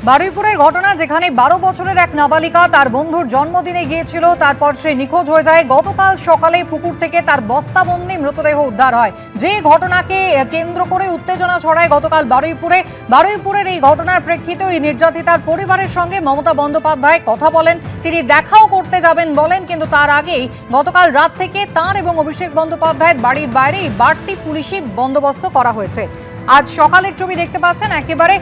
বারুইপুরের ঘটনা, যেখানে 12 বছরের এক নাবালিকা তার বন্ধুর জন্মদিনে গিয়েছিল, তারপর সে নিখোঁজ হয়ে যায়। গতকাল সকালে পুকুর থেকে তার বস্তাবন্দি মৃতদেহ উদ্ধার হয়। যে ঘটনাকে কেন্দ্র করে উত্তেজনা ছড়ায় গতকাল বারুইপুরের এই ঘটনার প্রেক্ষিতে ওই নির্যাতিতার পরিবারের সঙ্গে মমতা বন্দ্যোপাধ্যায় কথা বলেন। তিনি দেখাও করতে যাবেন বলেন, কিন্তু তার আগেই গতকাল রাত থেকে তাঁর এবং অভিষেক বন্দ্যোপাধ্যায়ের বাড়ির বাইরেই বাড়তি পুলিশি বন্দোবস্ত করা হয়েছে। আজ সকালের ছবি দেখতে পাচ্ছেন, একেবারে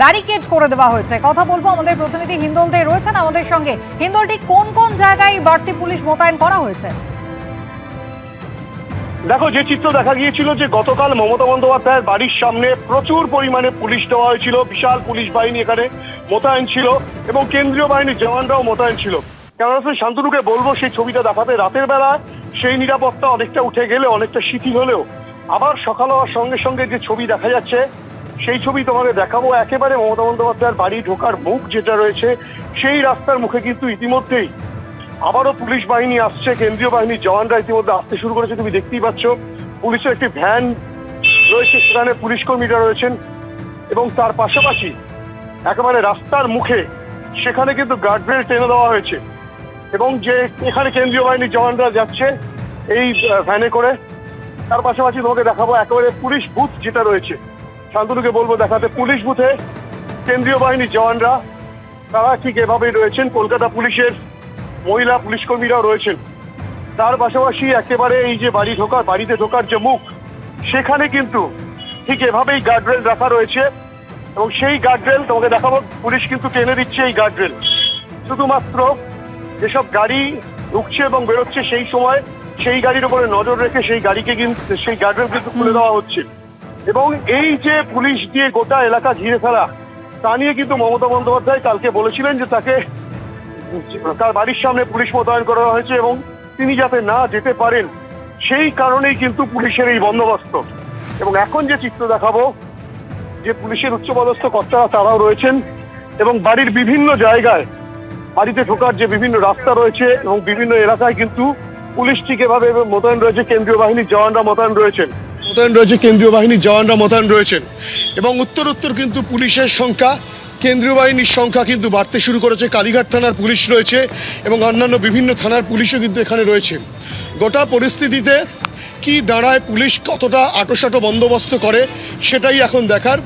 ব্যারিকেড করে দেওয়া হয়েছে। কথা বলবো, আমাদের প্রতিনিধি হিন্দল দে রয়েছেন আমাদের সঙ্গে। হিন্দল, ঠিক কোন কোন জায়গায় বাড়তি পুলিশ মোতায়েন করা হয়েছে? দেখো, যে চিত্র দেখা গিয়েছিল যে গতকাল মমতা বন্দ্যোপাধ্যায়ের বাড়ির সামনে প্রচুর পরিমাণে পুলিশ দেওয়া হয়েছিল, বিশাল পুলিশ বাহিনী এখানে মোতায়েন ছিল এবং কেন্দ্রীয় বাহিনীর জওয়ানরাও মোতায়েন ছিল। কেননা শান্তনুকে বলবো সেই ছবিটা দেখাতে, রাতের বেলা সেই নিরাপত্তা অনেকটা উঠে গেলে, অনেকটা শিথিল হলেও আবার সকাল হওয়ার সঙ্গে সঙ্গে যে ছবি দেখা যাচ্ছে সেই ছবি তোমাকে দেখাবো। একেবারে মমতা বন্দ্যোপাধ্যায়ের বাড়ি ঢোকার মুখ যেটা রয়েছে সেই রাস্তার মুখে কিন্তু ইতিমধ্যেই আবারও পুলিশ বাহিনী আসছে, কেন্দ্রীয় বাহিনীর জওয়ানরা ইতিমধ্যে আসতে শুরু করেছে। তুমি দেখতেই পাচ্ছ পুলিশের একটি ভ্যান রয়েছে, সেখানে পুলিশ কর্মীরা রয়েছেন এবং তার পাশাপাশি একেবারে রাস্তার মুখে সেখানে কিন্তু গার্ডরেল টেনে দেওয়া হয়েছে এবং যে এখানে কেন্দ্রীয় বাহিনীর জওয়ানরা যাচ্ছে এই ভ্যানে করে। তার পাশাপাশি তোমাকে দেখাবো একেবারে পুলিশ বুথ যেটা রয়েছে, শান্তনুকে বলবো দেখাতে। পুলিশ বুথে কেন্দ্রীয় বাহিনীর জওয়ানরা তারা ঠিক এভাবেই রয়েছেন, কলকাতা পুলিশের মহিলা পুলিশ কর্মীরাও রয়েছেন। তার পাশাপাশি একেবারে এই যে বাড়িতে ঢোকার যে মুখ, সেখানে কিন্তু ঠিক এভাবেই গার্ডরেল রাখা রয়েছে এবং সেই গার্ডরেল তোমাকে দেখাবো। পুলিশ কিন্তু টেনে দিচ্ছে এই গার্ডরেল, শুধুমাত্র যেসব গাড়ি ঢুকছে এবং বেরোচ্ছে সেই সময় সেই গাড়ির উপরে নজর রেখে সেই গাড়িকে কিন্তু সেই গার্ডরেল কিন্তু খুলে দেওয়া হচ্ছে। এবং এই যে পুলিশ দিয়ে গোটা এলাকা ঘিরে ফেলা, তা নিয়ে কিন্তু মমতা বন্দ্যোপাধ্যায় কালকে বলেছিলেন যে তার বাড়ির সামনে পুলিশ মোতায়েন করা হয়েছে এবং তিনি যাতে না যেতে পারেন সেই কারণেই কিন্তু পুলিশের এই বন্দোবস্ত। এবং এখন যে চিত্র দেখাবো, যে পুলিশের উচ্চপদস্থ কর্তারা তারাও রয়েছেন এবং বাড়ির বিভিন্ন জায়গায় বাড়িতে ঢোকার যে বিভিন্ন রাস্তা রয়েছে এবং বিভিন্ন এলাকায় কিন্তু পুলিশ ঠিক এভাবে মোতায়েন রয়েছে, কেন্দ্রীয় বাহিনীর জওয়ানরা মোতায়েন রয়েছেন এবং উত্তর কিন্তু পুলিশের সংখ্যা, কেন্দ্রীয় বাহিনীর সংখ্যা কিন্তু বাড়তে শুরু করেছে। কালীঘাট থানার পুলিশ রয়েছে এবং অন্যান্য বিভিন্ন থানার পুলিশও কিন্তু এখানে রয়েছে। গোটা পরিস্থিতিতে কি দাঁড়ায়, পুলিশ কতটা আঁটোসাঁটো বন্দোবস্ত করে, সেটাই এখন দেখার।